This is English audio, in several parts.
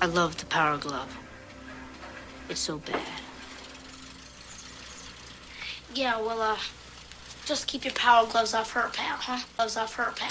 I love the Power Glove. It's so bad. Yeah, well, just keep your power gloves off her, pal, huh? Gloves off her, pal.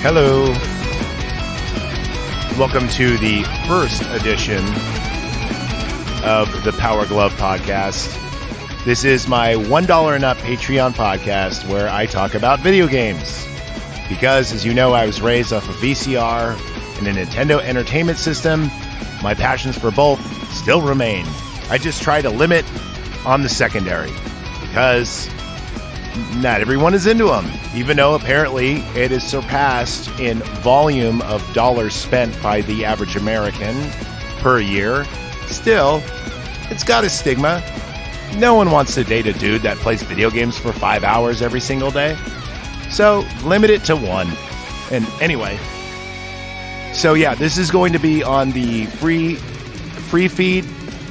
Hello. Welcome to the first edition of the Power Glove podcast. This is my $1 and up Patreon podcast where I talk about video games. Because, as you know, I was raised off of VCR and a Nintendo Entertainment System, my passions for both still remain. I just try to limit on the secondary because not everyone is into them, even though apparently it is surpassed in volume of dollars spent by the average American per year. Still, it's got a stigma. No one wants to date a dude that plays video games for 5 hours every single day. So, limit it to one. And anyway, so yeah, this is going to be on the free feed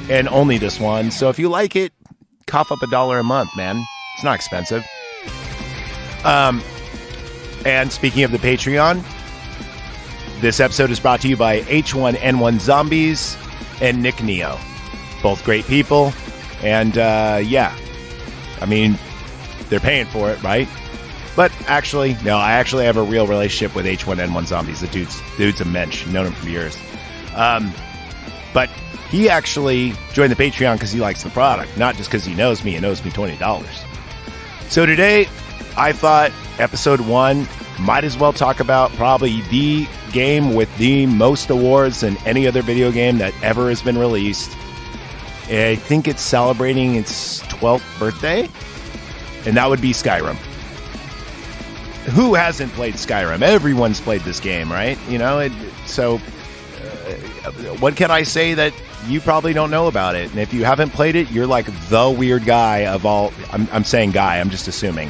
and only this one. So if you like it, cough up $1 a month, man. It's not expensive. And speaking of the Patreon, this episode is brought to you by H1N1 Zombies and Nick Neo. Both great people. And, yeah, I mean, they're paying for it, right? But actually, no, I actually have a real relationship with H1N1 Zombies. The dude's a mensch. Known him for years. But he actually joined the Patreon because he likes the product, not just because he knows me and owes me $20. So today, I thought episode 1 might as well talk about probably the game with the most awards than any other video game that ever has been released. I think it's celebrating its 12th birthday, and that would be Skyrim. Who hasn't played Skyrim? Everyone's played this game, right? You know, what can I say that you probably don't know about it? And if you haven't played it, you're like the weird guy of all. I'm saying guy, I'm just assuming.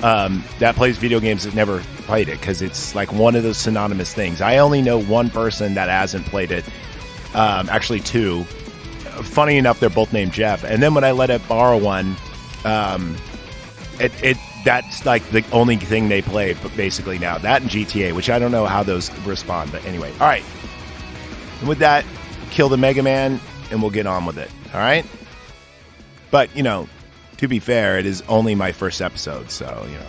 That plays video games that never played it, because it's like one of those synonymous things. I only know one person that hasn't played it. Actually two. Funny enough, they're both named Jeff. And then when I let it borrow one, that's like the only thing they play basically now. That and GTA, which I don't know how those respond. But anyway, all right. And with that, kill the Mega Man, and we'll get on with it. All right? But, you know, to be fair, it is only my first episode, so, you know.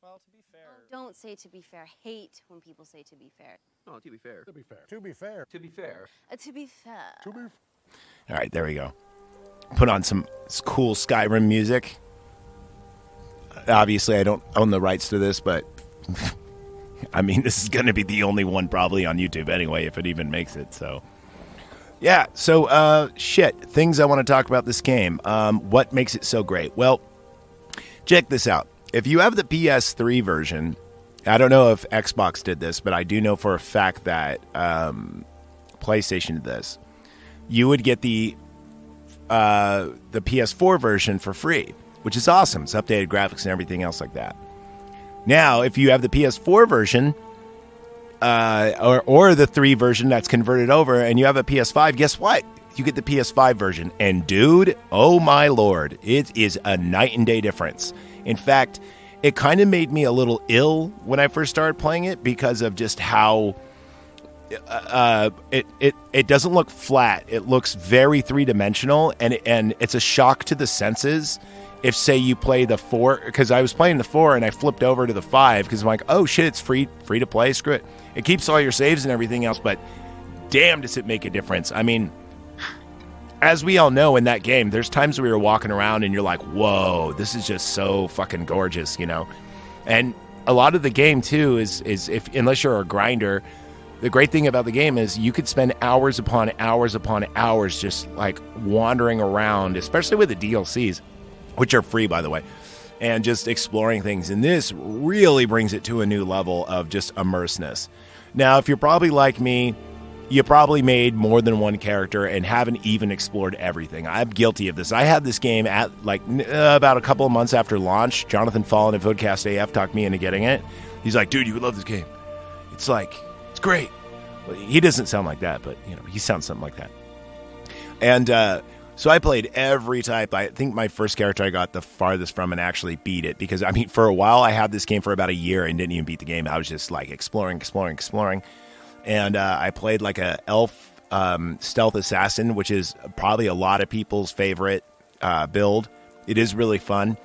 Well, to be fair. Oh, don't say to be fair. I hate when people say to be fair. Oh, to be fair. To be fair. To be fair. To be fair. To be fair. To be All right, there we go. Put on some cool Skyrim music. Obviously, I don't own the rights to this, but I mean, this is going to be the only one probably on YouTube anyway, if it even makes it, so. Yeah, so, things I want to talk about this game. What makes it so great? Well, check this out. If you have the PS3 version, I don't know if Xbox did this, but I do know for a fact that PlayStation did this. You would get the PS4 version for free, which is awesome. It's updated graphics and everything else like that. Now, if you have the PS4 version, or the 3 version that's converted over, and you have a PS5, guess what? You get the PS5 version. And dude, oh my lord, it is a night and day difference. In fact, it kind of made me a little ill when I first started playing it because of just how it doesn't look flat. It looks very three-dimensional, and it's a shock to the senses. If, say, you play the 4, because I was playing the 4 and I flipped over to the 5 because I'm like, oh shit, it's free to play, screw it. It keeps all your saves and everything else, but damn, does it make a difference. I mean, as we all know in that game, there's times we were walking around and you're like, whoa, this is just so fucking gorgeous, you know? And a lot of the game, too, is if unless you're a grinder, the great thing about the game is you could spend hours upon hours upon hours just like wandering around, especially with the DLCs, which are free, by the way, and just exploring things. And this really brings it to a new level of just immersiveness. Now, if you're probably like me, you probably made more than one character and haven't even explored everything. I'm guilty of this. I had this game at about a couple of months after launch. Jonathan Fallon of Vodcast AF talked me into getting it. He's like, dude, you would love this game. It's great. Well, he doesn't sound like that, but he sounds something like that. And so I played every type. I think my first character I got the farthest from and actually beat it because, for a while I had this game for about a year and didn't even beat the game. I was just exploring. And I played like a elf stealth assassin, which is probably a lot of people's favorite build. It is really fun.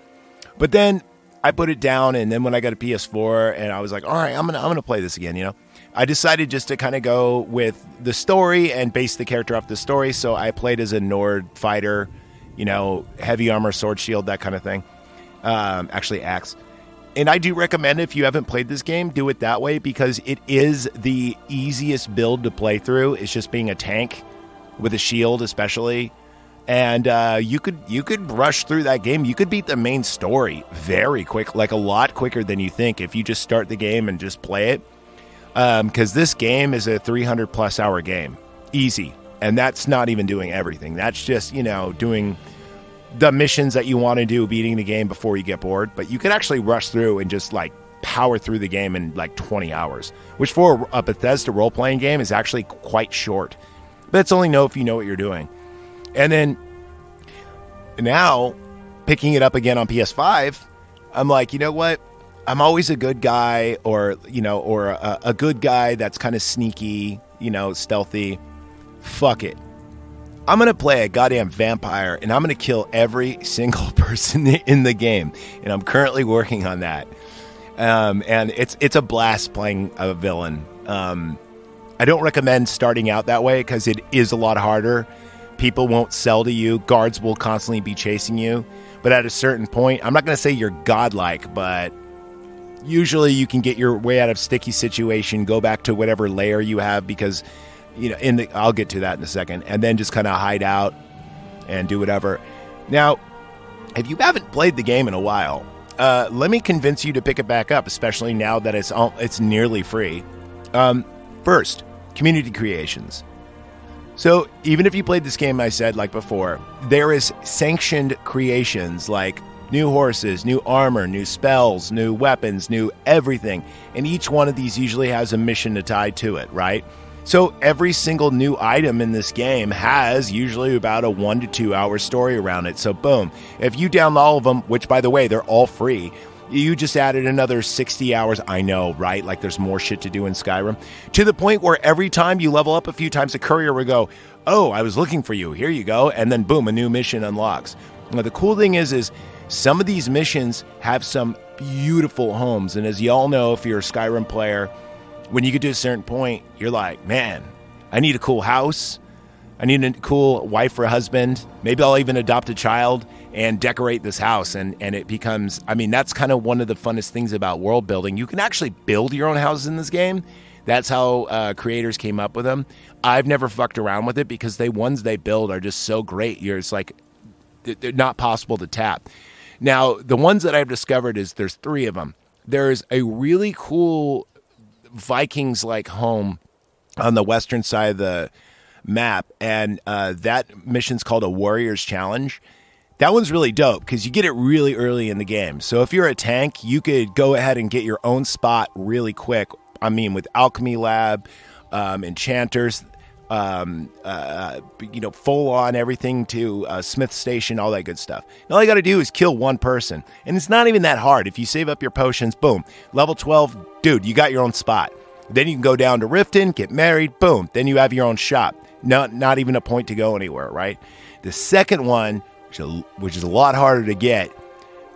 But then I put it down, and then when I got a PS4, and I was like, all right, I'm gonna play this again, I decided just to kind of go with the story and base the character off the story. So I played as a Nord fighter, heavy armor, sword, shield, that kind of thing. Actually, axe. And I do recommend if you haven't played this game, do it that way because it is the easiest build to play through. It's just being a tank with a shield, especially. And you could rush through that game. You could beat the main story very quick, like a lot quicker than you think if you just start the game and just play it. Because this game is a 300+ hour game, easy. And that's not even doing everything. That's just, doing the missions that you want to do, beating the game before you get bored. But you can actually rush through and just power through the game in 20 hours, which for a Bethesda role-playing game is actually quite short. But it's only if you know what you're doing. And then now picking it up again on PS5, I'm like, you know what? I'm always a good guy or a good guy that's kind of sneaky, stealthy. Fuck it. I'm going to play a goddamn vampire, and I'm going to kill every single person in the game. And I'm currently working on that. And it's a blast playing a villain. I don't recommend starting out that way because it is a lot harder. People won't sell to you. Guards will constantly be chasing you. But at a certain point, I'm not going to say you're godlike, but usually you can get your way out of sticky situation, go back to whatever layer you have because... I'll get to that in a second, and then just kind of hide out and do whatever. Now, if you haven't played the game in a while, let me convince you to pick it back up, especially now that it's nearly free. First, community creations. So even if you played this game, I said before, there is sanctioned creations like new horses, new armor, new spells, new weapons, new everything, and each one of these usually has a mission to tie to it, right? So every single new item in this game has usually about a 1 to 2 hour story around it. So boom, if you download all of them, which by the way, they're all free, you just added another 60 hours. I know, right? There's more shit to do in Skyrim to the point where every time you level up a few times, a courier will go, oh, I was looking for you. Here you go. And then boom, a new mission unlocks. Now, the cool thing is some of these missions have some beautiful homes. And as you all know, if you're a Skyrim player, when you get to a certain point, you're like, man, I need a cool house. I need a cool wife or husband. Maybe I'll even adopt a child and decorate this house. And it becomes, that's kind of one of the funnest things about world building. You can actually build your own houses in this game. That's how creators came up with them. I've never fucked around with it because the ones they build are just so great. They're not possible to tap. Now, the ones that I've discovered there's 3 of them. There's a really cool Vikings-like home on the western side of the map, and that mission's called a Warrior's Challenge. That one's really dope because you get it really early in the game. So if you're a tank, you could go ahead and get your own spot really quick. With Alchemy Lab, enchanters, full on everything to Smith Station, all that good stuff. And all you got to do is kill one person. And it's not even that hard. If you save up your potions, boom, level 12, dude, you got your own spot. Then you can go down to Riften, get married, boom. Then you have your own shop. Not even a point to go anywhere, right? The second one, which is a lot harder to get,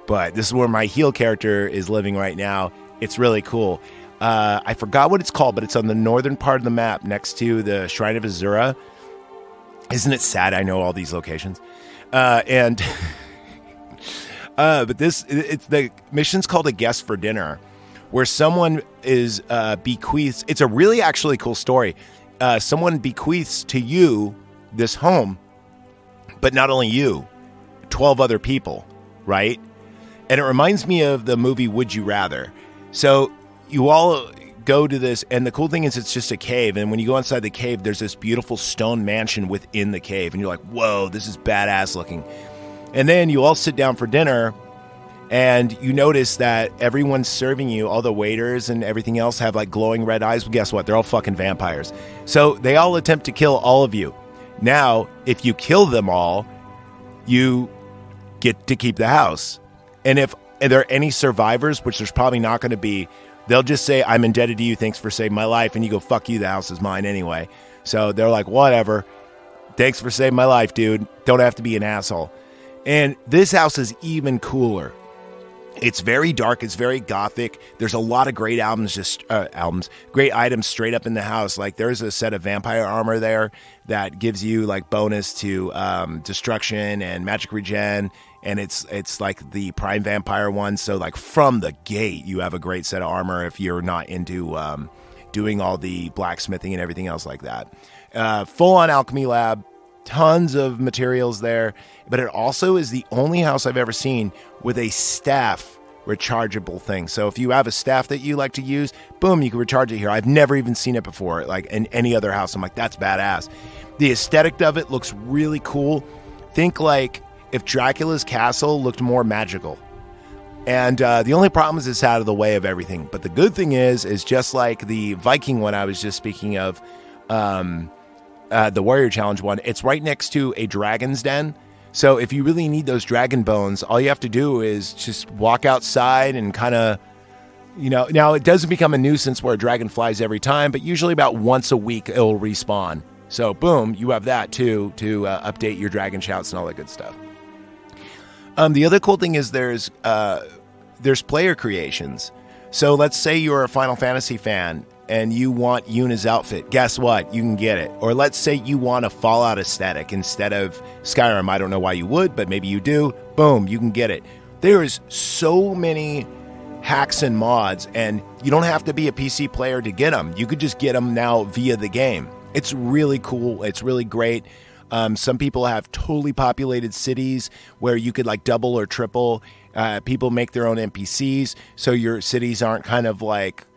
but this is where my heal character is living right now. It's really cool. I forgot what it's called, but it's on the northern part of the map next to the Shrine of Azura. Isn't it sad? I know all these locations. But it's the mission's called A Guest for Dinner, where someone is bequeaths. It's a really actually cool story. Someone bequeaths to you this home, but not only you, 12 other people, right? And it reminds me of the movie Would You Rather. So you all go to this, and the cool thing is it's just a cave, and when you go inside the cave, there's this beautiful stone mansion within the cave, and you're like, whoa, this is badass looking. And then you all sit down for dinner, and you notice that everyone's serving you, all the waiters and everything else have like glowing red eyes. Well, guess what? They're all fucking vampires. So they all attempt to kill all of you. Now, if you kill them all, you get to keep the house. And if there are any survivors, which there's probably not going to be, they'll just say, I'm indebted to you. Thanks for saving my life. And you go, fuck you. The house is mine anyway. So they're like, whatever. Thanks for saving my life, dude. Don't have to be an asshole. And this house is even cooler. It's very dark. It's very gothic. There's a lot of great great items straight up in the house. Like there's a set of vampire armor there that gives you like bonus to destruction and magic regen. And it's like the prime vampire one. So like from the gate, you have a great set of armor if you're not into doing all the blacksmithing and everything else like that. Full on alchemy lab. Tons of materials there, but it also is the only house I've ever seen with a staff rechargeable thing. So if you have a staff that you like to use, boom, you can recharge it here. I've never even seen it before, like in any other house. I'm like, that's badass. The aesthetic of it looks really cool. Think like if Dracula's castle looked more magical. And the only problem is it's out of the way of everything. But the good thing is just like the Viking one I was just speaking of, the Warrior Challenge one, it's right next to a dragon's den. So if you really need those dragon bones, all you have to do is just walk outside and kind of, now it doesn't become a nuisance where a dragon flies every time, but usually about once a week it'll respawn. So boom, you have that too to update your dragon shouts and all that good stuff. The other cool thing is there's player creations. So let's say you're a Final Fantasy fan and you want Yuna's outfit. Guess what? You can get it. Or let's say you want a Fallout aesthetic instead of Skyrim. I don't know why you would, but maybe you do. Boom, you can get it. There is so many hacks and mods, and you don't have to be a PC player to get them. You could just get them now via the game. It's really cool. It's really great. Some people have totally populated cities where you could like double or triple. People make their own NPCs, so your cities aren't kind of like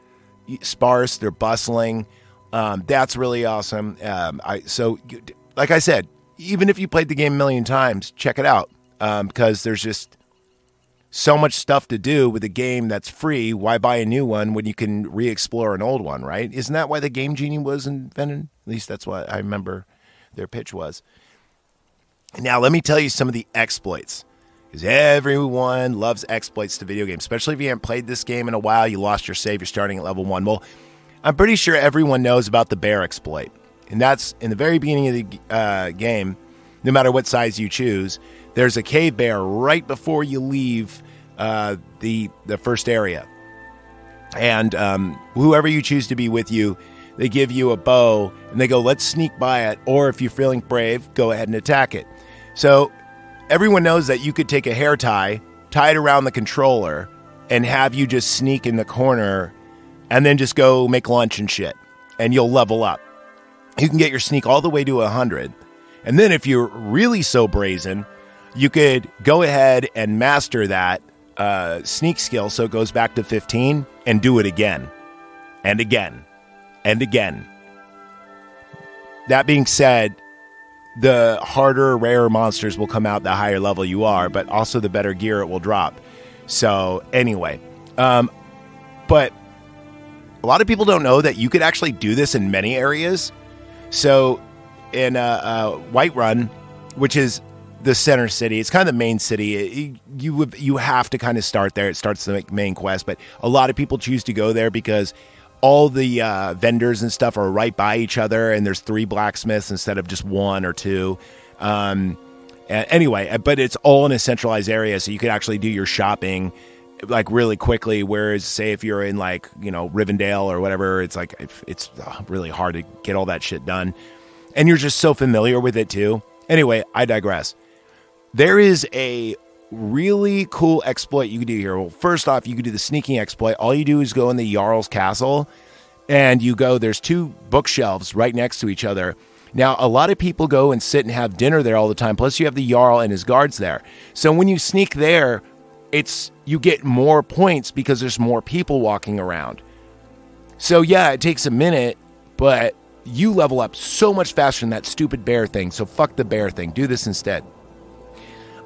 sparse, they're bustling. That's really awesome. Like I said, even if you played the game a million times, check it out, because there's just so much stuff to do with a game that's free. Why buy a new one when you can re-explore an old one, right? Isn't that why the Game Genie was invented? At least that's what I remember their pitch was. Now let me tell you some of the exploits, because everyone loves exploits to video games, especially if you haven't played this game in a while, you lost your save, you're starting at level 1. Well, I'm pretty sure everyone knows about the bear exploit. And that's in the very beginning of the game, no matter what size you choose, there's a cave bear right before you leave the first area. And whoever you choose to be with you, they give you a bow, and they go, let's sneak by it, or if you're feeling brave, go ahead and attack it. So everyone knows that you could take a hair tie, tie it around the controller, and have you just sneak in the corner, and then just go make lunch and shit, and you'll level up. You can get your sneak all the way to 100, and then if you're really so brazen, you could go ahead and master that sneak skill so it goes back to 15, and do it again, and again, and again. That being said, the harder, rarer monsters will come out the higher level you are, but also the better gear it will drop. So anyway, but a lot of people don't know that you could actually do this in many areas. So in Whiterun, which is the center city, it's kind of the main city. You have to kind of start there. It starts the main quest, but a lot of people choose to go there because all the vendors and stuff are right by each other, and there's 3 blacksmiths instead of just 1 or 2. Anyway, but it's all in a centralized area, so you could actually do your shopping like really quickly. Whereas, say, if you're in like Rivendell or whatever, it's like it's really hard to get all that shit done, and you're just so familiar with it too. Anyway, I digress. There is a really cool exploit you can do here. Well, first off, you can do the sneaking exploit. All you do is go in the Jarl's castle, and there's 2 bookshelves right next to each other. Now, a lot of people go and sit and have dinner there all the time. Plus, you have the Jarl and his guards there. So when you sneak there, you get more points because there's more people walking around. So yeah, it takes a minute, but you level up so much faster than that stupid bear thing. So fuck the bear thing. Do this instead.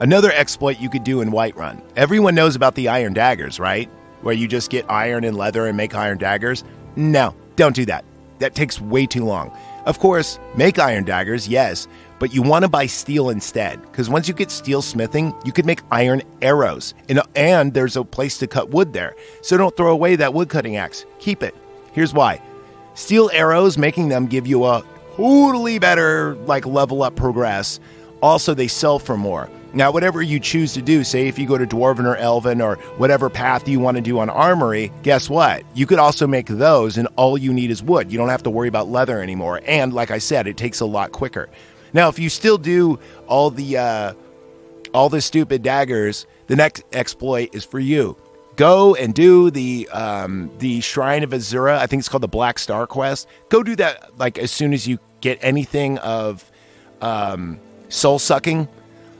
Another exploit you could do in Whiterun. Everyone knows about the iron daggers, right? Where you just get iron and leather and make iron daggers. No, don't do that. That takes way too long. Of course, make iron daggers, yes, but you want to buy steel instead. Because once you get steel smithing, you could make iron arrows. And there's a place to cut wood there. So don't throw away that wood cutting axe. Keep it. Here's why. Steel arrows, making them give you a totally better level up progress. Also, they sell for more. Now, whatever you choose to do, say if you go to Dwarven or Elven or whatever path you want to do on Armory, guess what? You could also make those and all you need is wood. You don't have to worry about leather anymore. And like I said, it takes a lot quicker. Now, if you still do all the stupid daggers, the next exploit is for you. Go and do the Shrine of Azura. I think it's called the Black Star Quest. Go do that as soon as you get anything of soul sucking.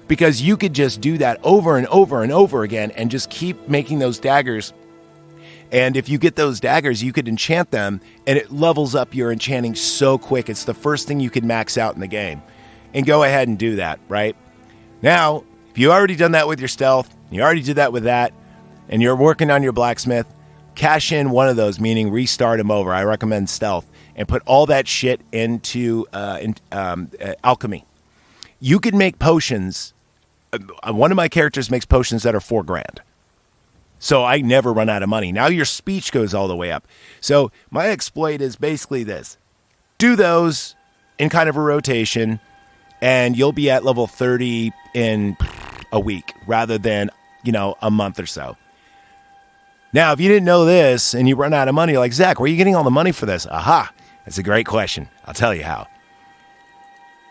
Because you could just do that over and over and over again and just keep making those daggers. And if you get those daggers, you could enchant them and it levels up your enchanting so quick. It's the first thing you could max out in the game. And go ahead and do that, right? Now, if you already done that with your stealth, you already did that with that, and you're working on your blacksmith, cash in one of those, meaning restart them over. I recommend stealth. And put all that shit into alchemy. You could make potions. One of my characters makes potions that are $4,000. So I never run out of money. Now your speech goes all the way up. So my exploit is basically this. Do those in kind of a rotation, and you'll be at level 30 in a week rather than, a month or so. Now, if you didn't know this and you run out of money, like, Zach, where are you getting all the money for this? Aha, that's a great question. I'll tell you how.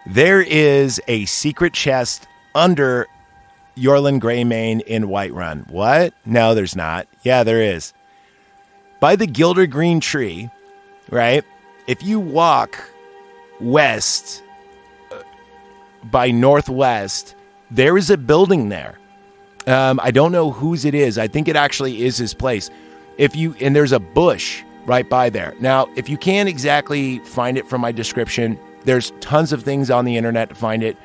There is a secret chest under Yorlin Greymane in Whiterun. What? No, there's not. Yeah, there is. By the Gilder Green Tree, right? If you walk west by northwest, there is a building there. I don't know whose it is. I think it actually is his place. And there's a bush right by there. Now, if you can't exactly find it from my description, there's tons of things on the internet to find it.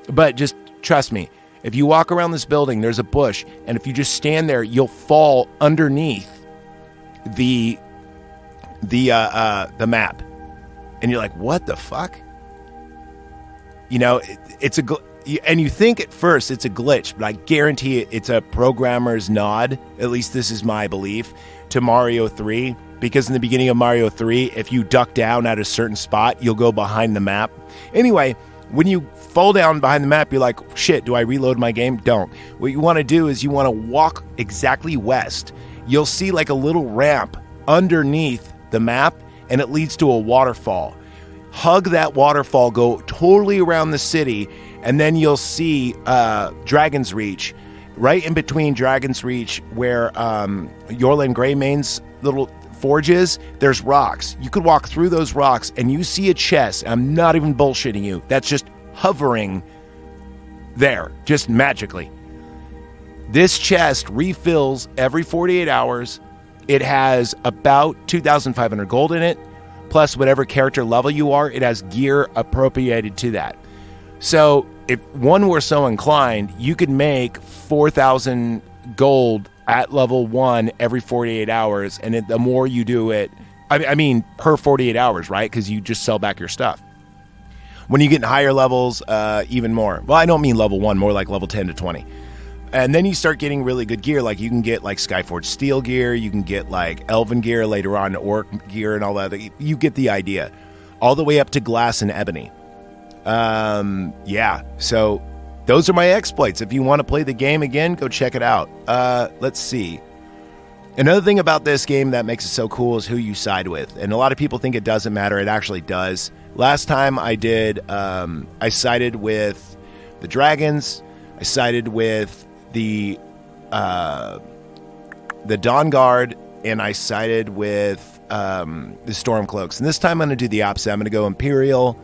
But just trust me, if you walk around this building, there's a bush, and if you just stand there, you'll fall underneath the map, and you're like, "What the fuck?" It's and you think at first it's a glitch, but I guarantee it's a programmer's nod. At least this is my belief to Mario 3, because in the beginning of Mario 3, if you duck down at a certain spot, you'll go behind the map. Anyway. When you fall down behind the map, you're like, shit, do I reload my game? Don't. What you want to do is you want to walk exactly west. You'll see a little ramp underneath the map, and it leads to a waterfall. Hug that waterfall, go totally around the city, and then you'll see Dragon's Reach. Right in between Dragon's Reach, where Yorlin Greymane's little forges, there's rocks. You could walk through those rocks and you see a chest. I'm not even bullshitting you. That's just hovering there, just magically. This chest refills every 48 hours. It has about 2,500 gold in it, plus whatever character level you are. It has gear appropriated to that. So if one were so inclined, you could make 4,000 gold at level 1 every 48 hours, and the more you do it, I mean per 48 hours, right? Because you just sell back your stuff. When you get in higher levels, even more. Well, I don't mean level 1, more like level 10 to 20. And then you start getting really good gear, like you can get Skyforge steel gear, you can get elven gear, later on orc gear and all that. You get the idea. All the way up to glass and ebony. Yeah, so those are my exploits. If you want to play the game again, go check it out. Let's see. Another thing about this game that makes it so cool is who you side with. And a lot of people think it doesn't matter. It actually does. Last time I did, I sided with the dragons. I sided with the Dawn Guard. And I sided with the Stormcloaks. And this time I'm going to do the opposite. I'm going to go Imperial.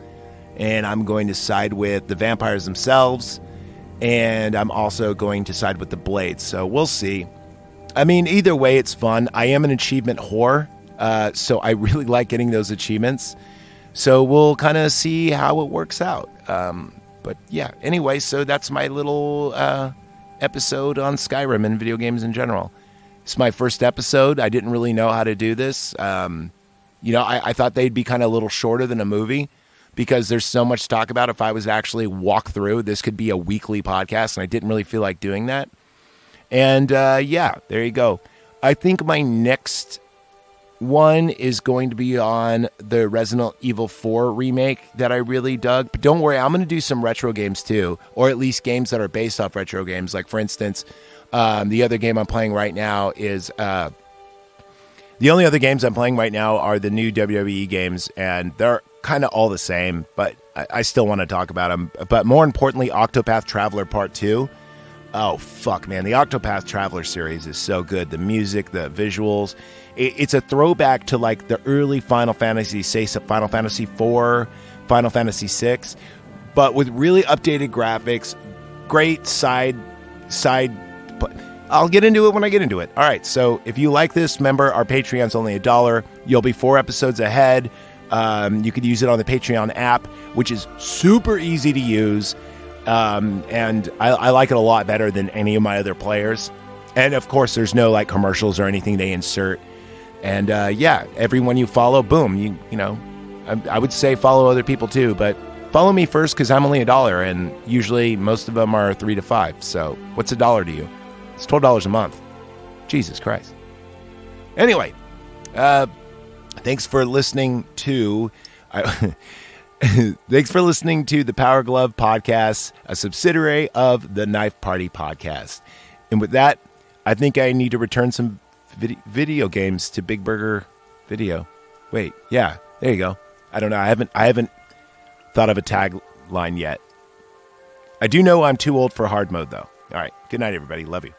And I'm going to side with the vampires themselves. And I'm also going to side with the Blades. So we'll see. I mean, either way, it's fun. I am an achievement whore. So I really like getting those achievements. So we'll kind of see how it works out. But yeah, anyway, so that's my little episode on Skyrim and video games in general. It's my first episode. I didn't really know how to do this. I thought they'd be kind of a little shorter than a movie because there's so much to talk about. If I was to actually walk through, this could be a weekly podcast, and I didn't really feel like doing that. And yeah, there you go. I think my next one is going to be on the Resident Evil 4 remake that I really dug. But don't worry, I'm going to do some retro games too, or at least games that are based off retro games. Like, for instance, the other game I'm playing right now is... the only other games I'm playing right now are the new WWE games, and they're kind of all the same, but I still want to talk about them. But more importantly, Octopath Traveler Part 2. Oh, fuck, man. The Octopath Traveler series is so good. The music, the visuals. It's a throwback to, like, the early Final Fantasy, say, Final Fantasy 4, Final Fantasy 6, but with really updated graphics, great side. I'll get into it when I get into it. All right, so if you like this, remember, our Patreon's only $1. You'll be 4 episodes ahead. You could use it on the Patreon app, which is super easy to use. And I like it a lot better than any of my other players. And of course, there's no like commercials or anything they insert. And yeah, everyone you follow, boom, you know, I would say follow other people too, but follow me first because I'm only $1, and usually most of them are $3 to $5. So what's $1 to you? It's $12 a month. Jesus Christ. Anyway, thanks for listening to. Thanks for listening to the Power Glove Podcast, a subsidiary of the Knife Party Podcast. And with that, I think I need to return some video games to Big Burger Video. Wait, yeah, there you go. I don't know. I haven't thought of a tagline yet. I do know I'm too old for hard mode, though. All right. Good night, everybody. Love you.